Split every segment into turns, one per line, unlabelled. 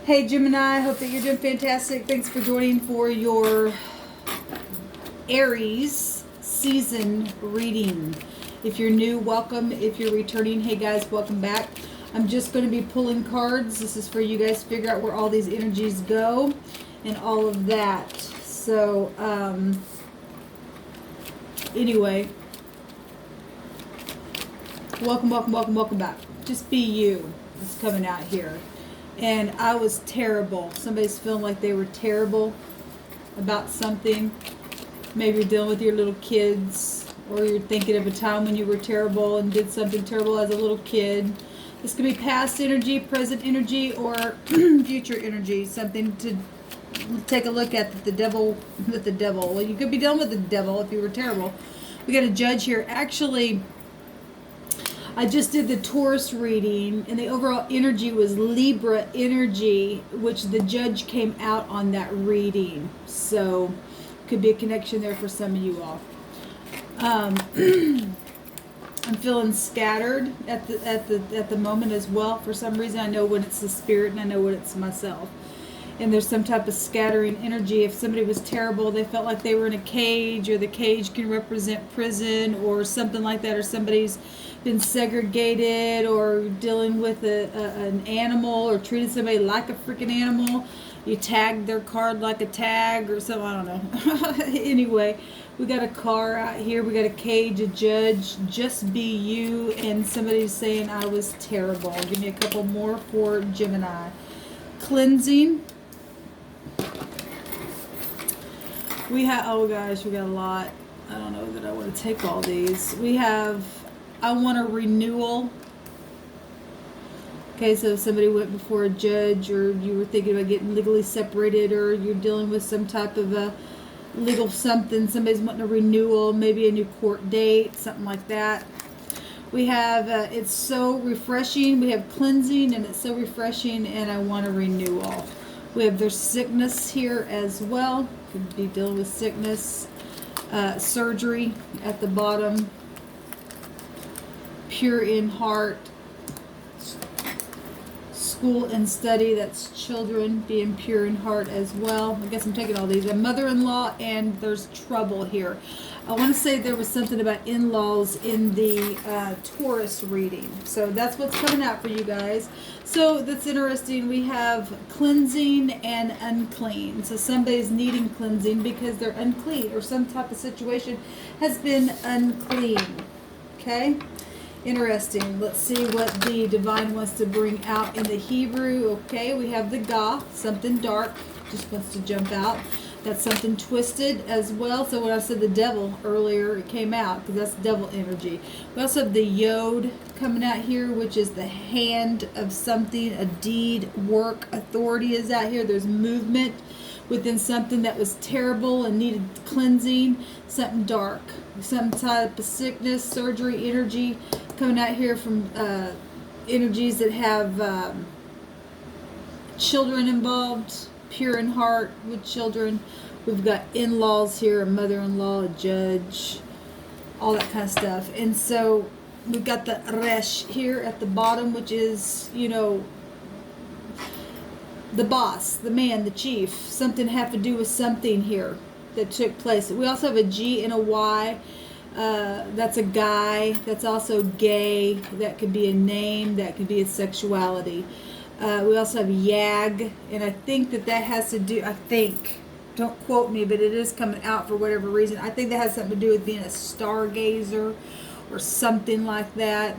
Hey Gemini, hope that you're doing fantastic. Thanks for joining for your Aries season reading. If you're new, welcome. If you're returning, hey guys, welcome back. I'm just going to be pulling cards. This is for you guys to figure out where all these energies go and all of that. So, anyway, welcome back. Just be you. It's coming out here. And I was terrible. Somebody's feeling like they were terrible about something. Maybe you're dealing with your little kids, or you're thinking of a time when you were terrible and did something terrible as a little kid. This could be past energy, present energy, or future energy. Something to take a look at the devil. Well, you could be dealing with the devil if you were terrible. We got a judge here. Actually, I just did the Taurus reading, and the overall energy was Libra energy, which the judge came out on that reading. So, could be a connection there for some of you all. I'm feeling scattered at the moment as well. For some reason, I know when it's the spirit, and I know when it's myself. And there's some type of scattering energy. If somebody was terrible, they felt like they were in a cage, or the cage can represent prison or something like that, or somebody's been segregated, or dealing with an animal, or treated somebody like a freaking animal. You tagged their card like a tag or something, I don't know. Anyway, we got a car out here, we got a cage, a judge, just be you, and somebody's saying I was terrible. Give me a couple more for Gemini. Cleansing. We have, oh gosh, we got a lot. I don't know that I want to take all these. We have, I want a renewal. Okay, so if somebody went before a judge, or you were thinking about getting legally separated, or you're dealing with some type of a legal something, somebody's wanting a renewal, maybe a new court date, something like that. We have, it's so refreshing. We have cleansing, and it's so refreshing, and I want a renewal. We have there's sickness here as well. Could be dealing with sickness. Surgery at the bottom. Pure in heart. School and study, that's children being pure in heart as well. I guess I'm taking all these. A mother-in-law, and there's trouble here. I want to say there was something about in-laws in the Taurus reading. So that's what's coming out for you guys. So that's interesting. We have cleansing and unclean. So somebody's needing cleansing because they're unclean, or some type of situation has been unclean. Okay? Interesting. Let's see what the divine wants to bring out in the Hebrew. Okay, we have the Ga, something dark, just wants to jump out. That's something twisted as well. So when I said the devil earlier, it came out because that's devil energy. We also have the Yod coming out here, which is the hand of something, a deed, work, authority is out here. There's movement within something that was terrible and needed cleansing. Something dark, some type of sickness, surgery energy coming out here from energies that have children involved, pure in heart with children. We've got in-laws here, a mother-in-law, a judge, all that kind of stuff. And so we've got the Resh here at the bottom, which is, you know, the boss, the man, the chief. Something have to do with something here that took place. We also have a G and a Y. That's a guy. That's also gay. That could be a name. That could be a sexuality. We also have Yag, and I think that has to do, don't quote me, but it is coming out for whatever reason. I think that has something to do with being a stargazer or something like that.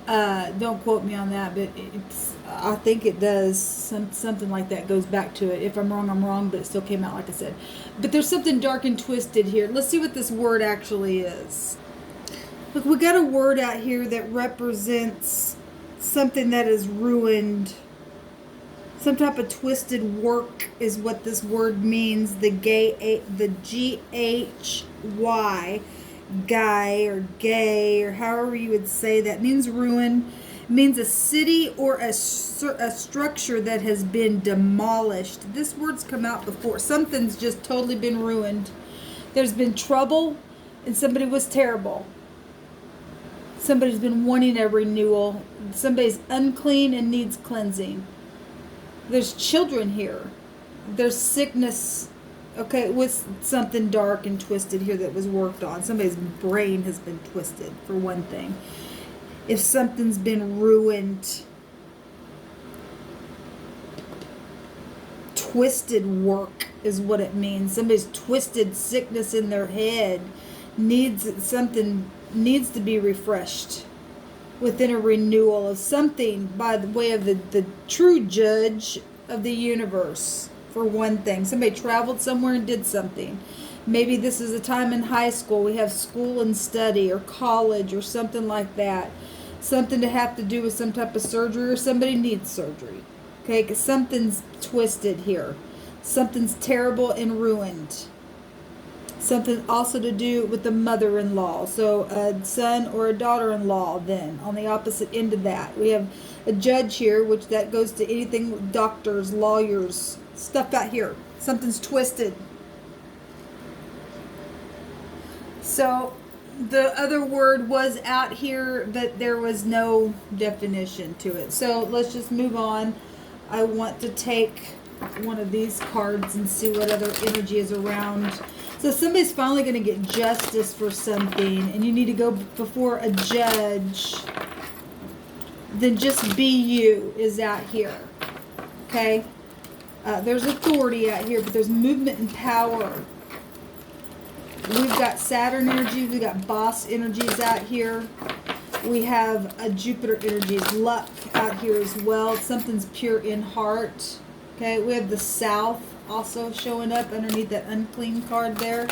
Don't quote me on that, but I think it does. Something like that goes back to it. If I'm wrong, I'm wrong, but it still came out like I said. But there's something dark and twisted here. Let's see what this word actually is. Look, we got a word out here that represents something that is ruined. Some type of twisted work is what this word means. The G-H-Y, guy or gay, or however you would say that, means ruin. It means a city or a structure that has been demolished. This word's come out before. Something's just totally been ruined. There's been trouble, and somebody was terrible. Somebody's been wanting a renewal. Somebody's unclean and needs cleansing. There's children here. There's sickness, okay, with something dark and twisted here that was worked on. Somebody's brain has been twisted, for one thing. If something's been ruined, twisted work is what it means. Somebody's twisted sickness in their head something needs to be refreshed within a renewal of something by the way of the true judge of the universe, for one thing. Somebody traveled somewhere and did something. Maybe this is a time in high school. We have school and study, or college, or something like that. Something to have to do with some type of surgery, or somebody needs surgery. Okay, because something's twisted here. Something's terrible and ruined. Something also to do with the mother-in-law. So a son or a daughter-in-law then, on the opposite end of that. We have a judge here, which that goes to anything with doctors, lawyers, stuff out here. Something's twisted. So the other word was out here, but there was no definition to it. So let's just move on. I want to take one of these cards and see what other energy is around. So somebody's finally going to get justice for something, and you need to go before a judge. Then just be you is out here. Okay? There's authority out here, but there's movement and power. We've got Saturn energy. We've got boss energies out here. We have a Jupiter energies, luck out here as well. Something's pure in heart. Okay, we have the South also showing up underneath that unclean card there.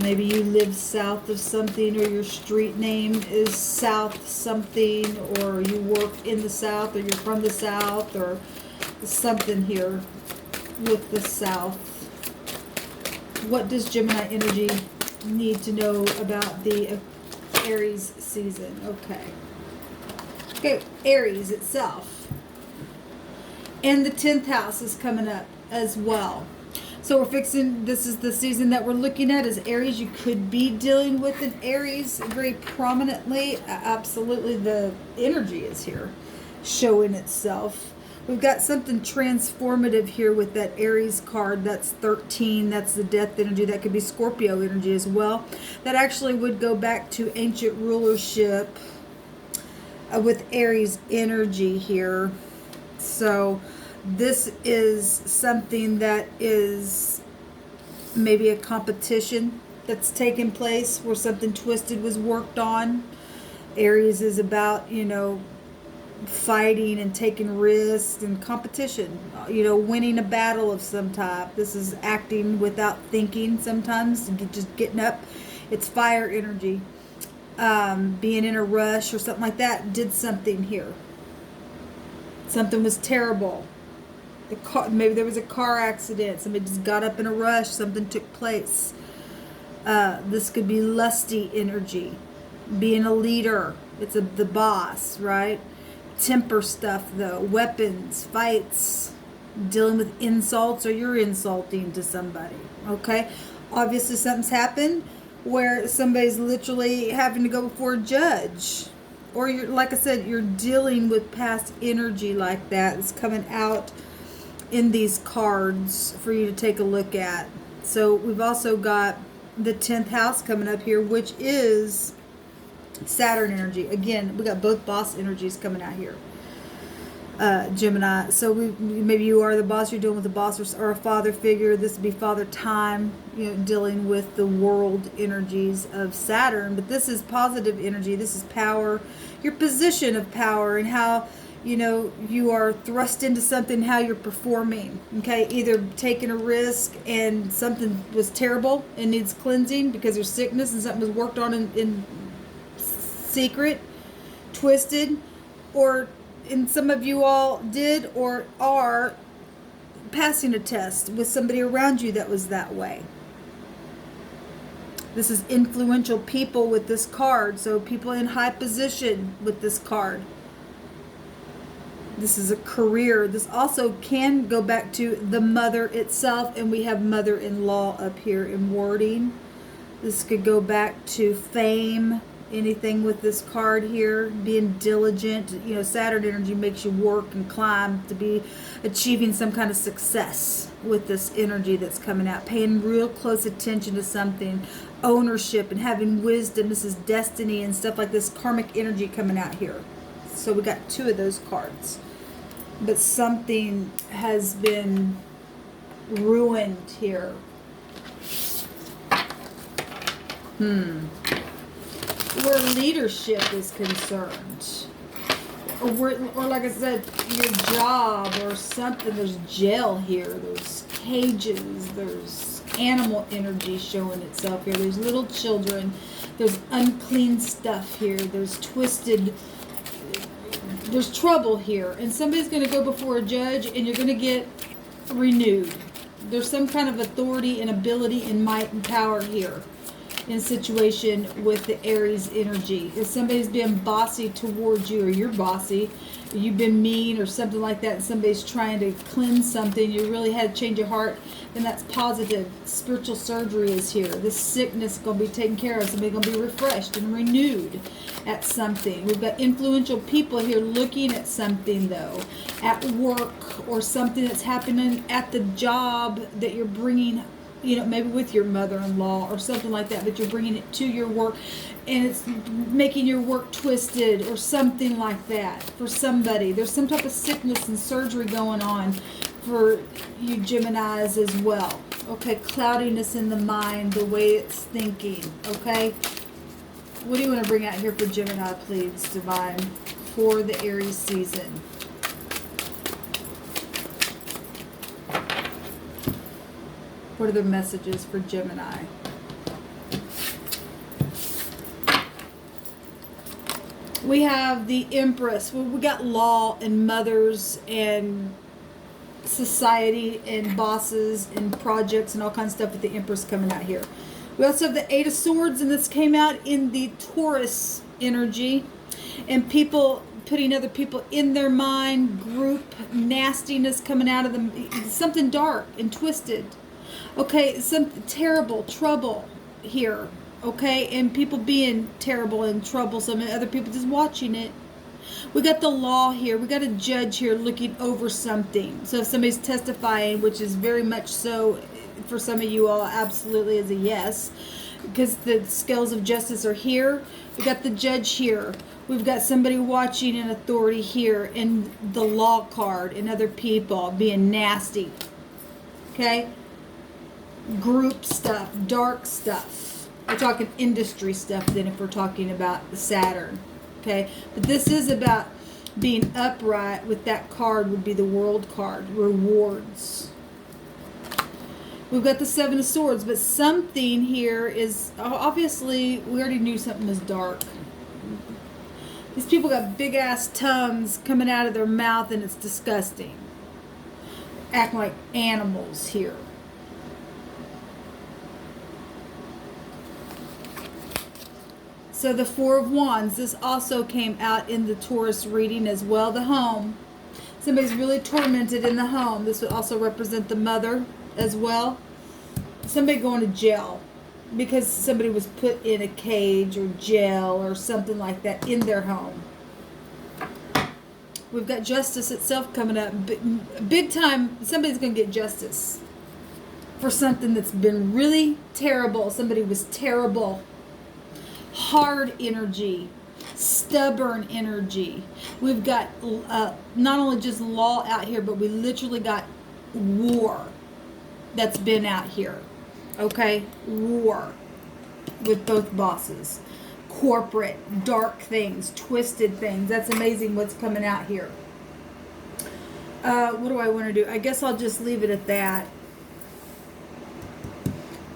Maybe you live south of something, or your street name is South something, or you work in the South, or you're from the South, or something here with the South. What does Gemini energy need to know about the Aries season? Okay, Aries itself. And the 10th house is coming up as well. So we're fixing, this is the season that we're looking at as Aries. You could be dealing with an Aries very prominently. Absolutely, the energy is here showing itself. We've got something transformative here with that Aries card. That's 13. That's the death energy. That could be Scorpio energy as well. That actually would go back to ancient rulership with Aries energy here. So this is something that is maybe a competition that's taken place where something twisted was worked on. Aries is about, fighting and taking risks and competition, winning a battle of some type. This is acting without thinking sometimes, just getting up. It's fire energy. Being in a rush or something like that did something here. Something was terrible. Maybe there was a car accident. Somebody just got up in a rush. Something took place. This could be lusty energy. Being a leader. It's the boss, right? Temper stuff though. Weapons, fights, dealing with insults, or you're insulting to somebody. Okay? Obviously something's happened where somebody's literally having to go before a judge. Or you're, like I said, you're dealing with past energy like that. It's coming out in these cards for you to take a look at. So we've also got the 10th house coming up here, which is Saturn energy. Again, we got both boss energies coming out here. Gemini. So maybe you are the boss, you're dealing with a boss or a father figure. This would be father time, dealing with the world energies of Saturn. But this is positive energy. This is power, your position of power, and how you are thrust into something, how you're performing. Okay, either taking a risk and something was terrible and needs cleansing because there's sickness and something was worked on in secret, twisted, and some of you all did or are passing a test with somebody around you that was that way. This is influential people with this card, so people in high position with this card. This is a career. This also can go back to the mother itself, and we have mother-in-law up here in wording. This could go back to fame anything with this card here. Being diligent. You know, Saturn energy makes you work and climb to be achieving some kind of success with this energy that's coming out. Paying real close attention to something. Ownership and having wisdom. This is destiny and stuff like this. Karmic energy coming out here. So we got 2 of those cards. But something has been ruined here. Where leadership is concerned, or like I said, your job or something. There's jail here. There's cages. There's animal energy showing itself here. There's little children. There's unclean stuff here. There's twisted. There's trouble here, and somebody's going to go before a judge, and you're going to get renewed. There's some kind of authority and ability and might and power here in situation with the Aries energy. If somebody's been bossy towards you, or you're bossy, or you've been mean or something like that, and somebody's trying to cleanse something, you really had to change your heart, then that's positive. Spiritual surgery is here. This sickness is going to be taken care of. Somebody's going to be refreshed and renewed at something. We've got influential people here looking at something, though, at work, or something that's happening at the job that you're bringing, you know, maybe with your mother-in-law or something like that, but you're bringing it to your work, and it's making your work twisted or something like that for somebody. There's some type of sickness and surgery going on for you Geminis as well. Okay, cloudiness in the mind, the way it's thinking. Okay, what do you want to bring out here for Gemini, please, Divine, for the Aries season? What are the messages for Gemini? We have the Empress. Well, we got law and mothers and society and bosses and projects and all kinds of stuff with the Empress coming out here. We also have the 8 of Swords, and this came out in the Taurus energy. And people putting other people in their mind, group nastiness coming out of them. Something dark and twisted. Okay, some terrible trouble here, okay, and people being terrible and troublesome, and other people just watching it. We got the law here. We got a judge here looking over something. So if somebody's testifying, which is very much so for some of you all, absolutely is a yes, because the scales of justice are here. We got the judge here. We've got somebody watching an authority here, and the law card, and other people being nasty, okay? Group stuff, dark stuff. We're talking industry stuff then if we're talking about Saturn. Okay, but this is about being upright. With that card would be the World card, rewards. We've got the 7 of Swords, but something here is, obviously we already knew something was dark. These people got big ass tongues coming out of their mouth, and it's disgusting. Acting like animals here. So the 4 of Wands, this also came out in the Taurus reading as well. The home. Somebody's really tormented in the home. This would also represent the mother as well. Somebody going to jail because somebody was put in a cage or jail or something like that in their home. We've got justice itself coming up. Big time, somebody's going to get justice for something that's been really terrible. Somebody was terrible. Hard energy, stubborn energy. We've got not only just law out here, but we literally got war that's been out here. Okay, war with both bosses. Corporate, dark things, twisted things. That's amazing what's coming out here. What do I want to do? I guess I'll just leave it at that.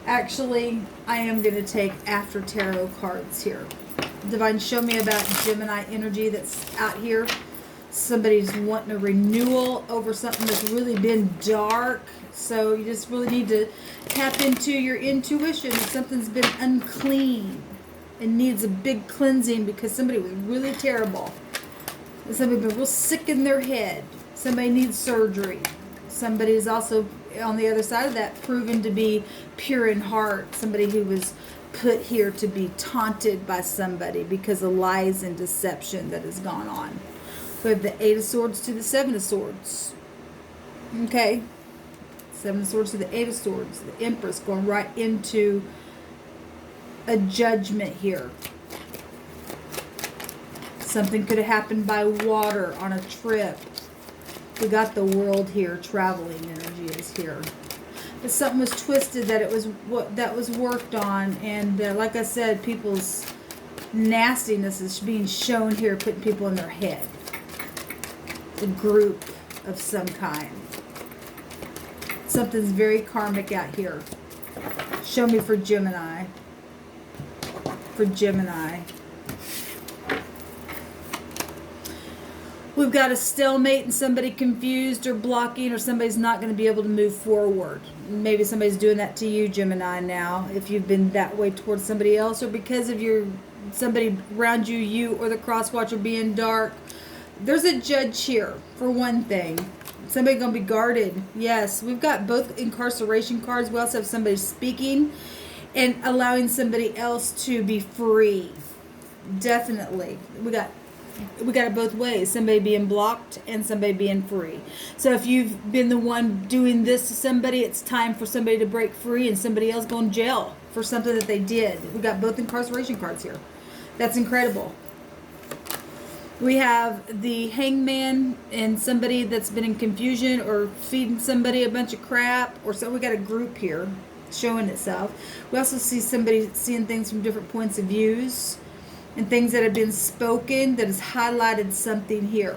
Actually, I am going to take after tarot cards here. Divine, show me about Gemini energy that's out here. Somebody's wanting a renewal over something that's really been dark. So you just really need to tap into your intuition. If something's been unclean and needs a big cleansing because somebody was really terrible. Somebody's been real sick in their head. Somebody needs surgery. Somebody's also on the other side of that proven to be pure in heart. Somebody who was put here to be taunted by somebody because of lies and deception that has gone on. We have the 8 of Swords to the 7 of Swords. Okay. 7 of Swords to the 8 of Swords. The Empress going right into a judgment here. Something could have happened by water on a trip. We got the World here. Traveling energy is here. But something was twisted that was worked on, and like I said, people's nastiness is being shown here, putting people in their head. A group of some kind. Something's very karmic out here. Show me for Gemini. For Gemini. We've got a stalemate and somebody confused or blocking, or somebody's not going to be able to move forward. Maybe somebody's doing that to you, Gemini, now. If you've been that way towards somebody else, or because of somebody around you, you or the cross watcher being dark. There's a judge here, for one thing. Somebody going to be guarded. Yes, we've got both incarceration cards. We also have somebody speaking and allowing somebody else to be free. Definitely. We got it both ways. Somebody being blocked and somebody being free. So if you've been the one doing this to somebody, it's time for somebody to break free and somebody else going to jail for something that they did. We got both incarceration cards here. That's incredible. We have the Hangman and somebody that's been in confusion or feeding somebody a bunch of crap. Or so we got a group here showing itself. We also see somebody seeing things from different points of views. And things that have been spoken that has highlighted something here.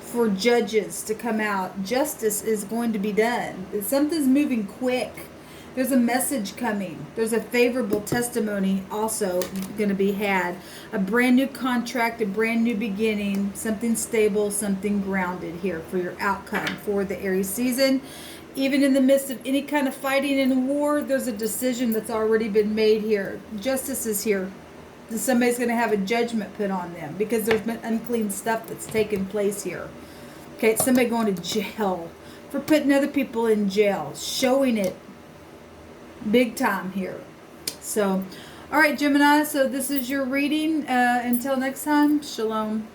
For judges to come out. Justice is going to be done. Something's moving quick. There's a message coming. There's a favorable testimony also going to be had. A brand new contract, a brand new beginning. Something stable, something grounded here for your outcome for the Aries season. Even in the midst of any kind of fighting and war, there's a decision that's already been made here. Justice is here. Somebody's going to have a judgment put on them because there's been unclean stuff that's taken place here. Okay, it's somebody going to jail for putting other people in jail, showing it big time here. So, all right, Gemini, so this is your reading. Until next time, shalom.